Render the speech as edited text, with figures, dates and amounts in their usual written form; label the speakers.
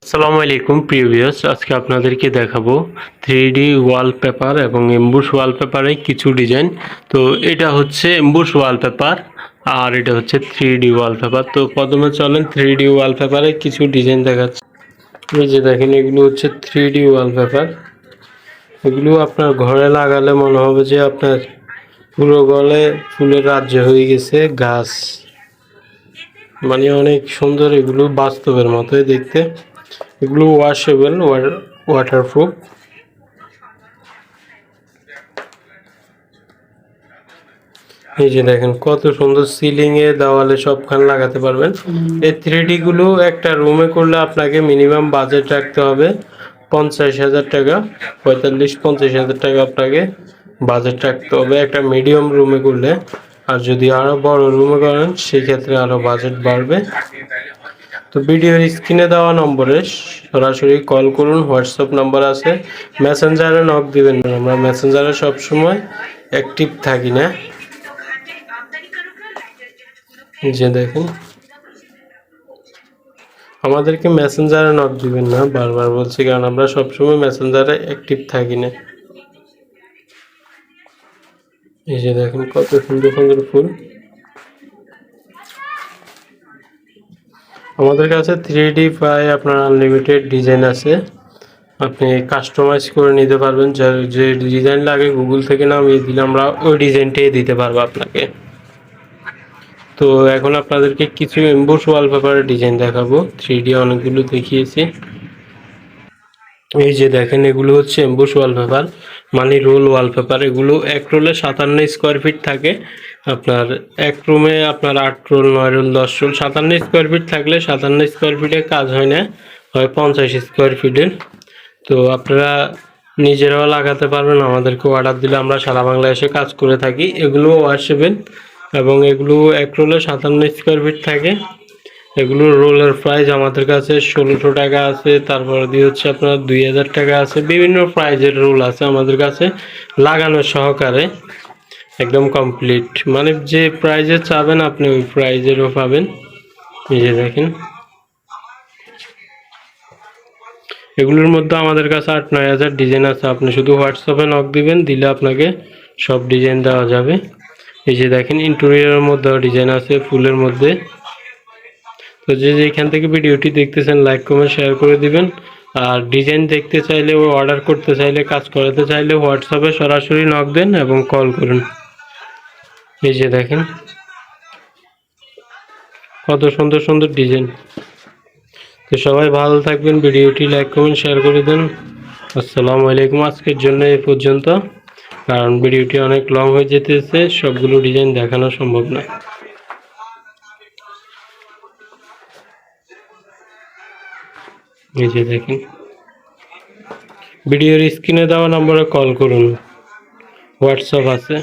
Speaker 1: আসসালামু আলাইকুম প্রিয় ভিউয়ার্স, আজকে আপনাদেরকে দেখাবো 3D ওয়ালপেপার এবং এমবুশ ওয়ালপেপারে কিছু ডিজাইন। তো এটা হচ্ছে এমবুশ ওয়ালপেপার আর এটা হচ্ছে 3D ওয়ালপেপার। তো প্রথমে চলেন 3D ওয়ালপেপারে কিছু ডিজাইন দেখাচ্ছে। এই যে দেখেন, এগুলো হচ্ছে 3D ওয়ালপেপার। এগুলো আপনার ঘরে লাগালে মনে হবে যে আপনার পুরো ঘরে ফুলের রাজ্য হয়ে গেছে। গাছ মানে অনেক সুন্দর, এগুলো বাস্তবের মতোই দেখতে। এগুলো ওয়াশেবল, ওয়াটারপ্রুফ। এই যে দেখেন কত সুন্দর, সিলিং এ দেওয়ালে সবখানে লাগাতে পারবেন। এই 3D গুলো একটা রুমে করলে আপনাকে মিনিমাম বাজেট রাখতে হবে 50,000 টাকা, 45-50,000 টাকা আপনাকে বাজেট রাখতে হবে একটা মিডিয়াম রুমে করলে। আর যদি আরো বড় রুমে করেন সেক্ষেত্রে আরো বাজেট বাড়বে। তো ভিডিওর স্ক্রিনে দেওয়া নম্বরে সরাসরি কল করুন, হোয়াটসঅ্যাপ নাম্বার আছে, মেসেঞ্জারে নক দিবেন না। আমরা মেসেঞ্জারে সবসময় অ্যাক্টিভ থাকি না। যে দেখেন, আমাদেরকে মেসেঞ্জারে নক দিবেন না, বারবার বলছি, কারণ আমরা সবসময় মেসেঞ্জারে অ্যাক্টিভ থাকি না। এই যে দেখেন কত সুন্দর সুন্দর ফুল। আমাদের কাছে 3D প্রায় আপনার আনলিমিটেড ডিজাইন আছে, আপনি কাস্টমাইজ করে নিতে পারবেন। যে ডিজাইন লাগে গুগল থেকে নামিয়ে দিলে আমরা ওই ডিজাইনটাই দিতে পারবো আপনাকে। তো এখন আপনাদেরকে কিছু এমবোস ওয়ালপেপারের ডিজাইন দেখাবো। 3D অনেকগুলো দেখিয়েছি। এই যে দেখেন, এগুলো হচ্ছে এমবোস ওয়ালপেপার, মানে রোল ওয়ালপেপার। এগুলো এক রোলে 57 স্কোয়ার ফিট থাকে। আপনার এক রুমে আপনার 8 roll, 9 roll, 10 roll, 57 square feet থাকলে 57 স্কোয়ার ফিটে কাজ হয় না, হয় 50 স্কোয়ার ফিটের। তো আপনারা নিজেরাও লাগাতে পারবেন, আমাদেরকে অর্ডার দিলে আমরা সারা বাংলাদেশে কাজ করে থাকি। এগুলো ওয়াশেবল এবং এগুলো এক রোলে 57 স্কোয়ার ফিট থাকে। এগুলোর রোলের প্রাইস আমাদের কাছে 1600 টাকা আছে, তারপর দিয়ে হচ্ছে আপনার 2000 টাকা আছে। বিভিন্ন প্রাইজের রোল আছে আমাদের কাছে, লাগানো সহকারে একদম কমপ্লিট। মানে যে প্রাইজে চাবেন আপনি ওই প্রাইজেরও পাবেন। এই যে দেখেন, এগুলোর মধ্যে আমাদের কাছে 8-9 হাজার ডিজাইন আছে। আপনি শুধু হোয়াটসঅ্যাপে নক দিবেন, দিলে আপনাকে সব ডিজাইন দেওয়া যাবে। এই যে দেখেন, ইন্টেরিয়রের মধ্যেও ডিজাইন আছে, ফুলের মধ্যে। তো যে যেখান থেকে ভিডিওটি দেখতেছেন লাইক কমেন্ট শেয়ার করে দিবেন। আর ডিজাইন দেখতে চাইলে ও অর্ডার করতে চাইলে, কাজ করাতে চাইলে হোয়াটসঅ্যাপে সরাসরি নক দেন এবং কল করুন। এই যে দেখেন কত সুন্দর সুন্দর ডিজাইন। তো সবাই ভালো থাকবেন, ভিডিওটি লাইক কমেন্ট শেয়ার করে দেন। আসসালামু আলাইকুম। আজকের জন্য এই পর্যন্ত, কারণ ভিডিওটি অনেক লং হয়ে যেতেছে, সবগুলো ডিজাইন দেখানো সম্ভব না। এই যে দেখেন, ভিডিওর স্ক্রিনে দেওয়া নম্বরে কল করুন, হোয়াটসঅ্যাপ আছে।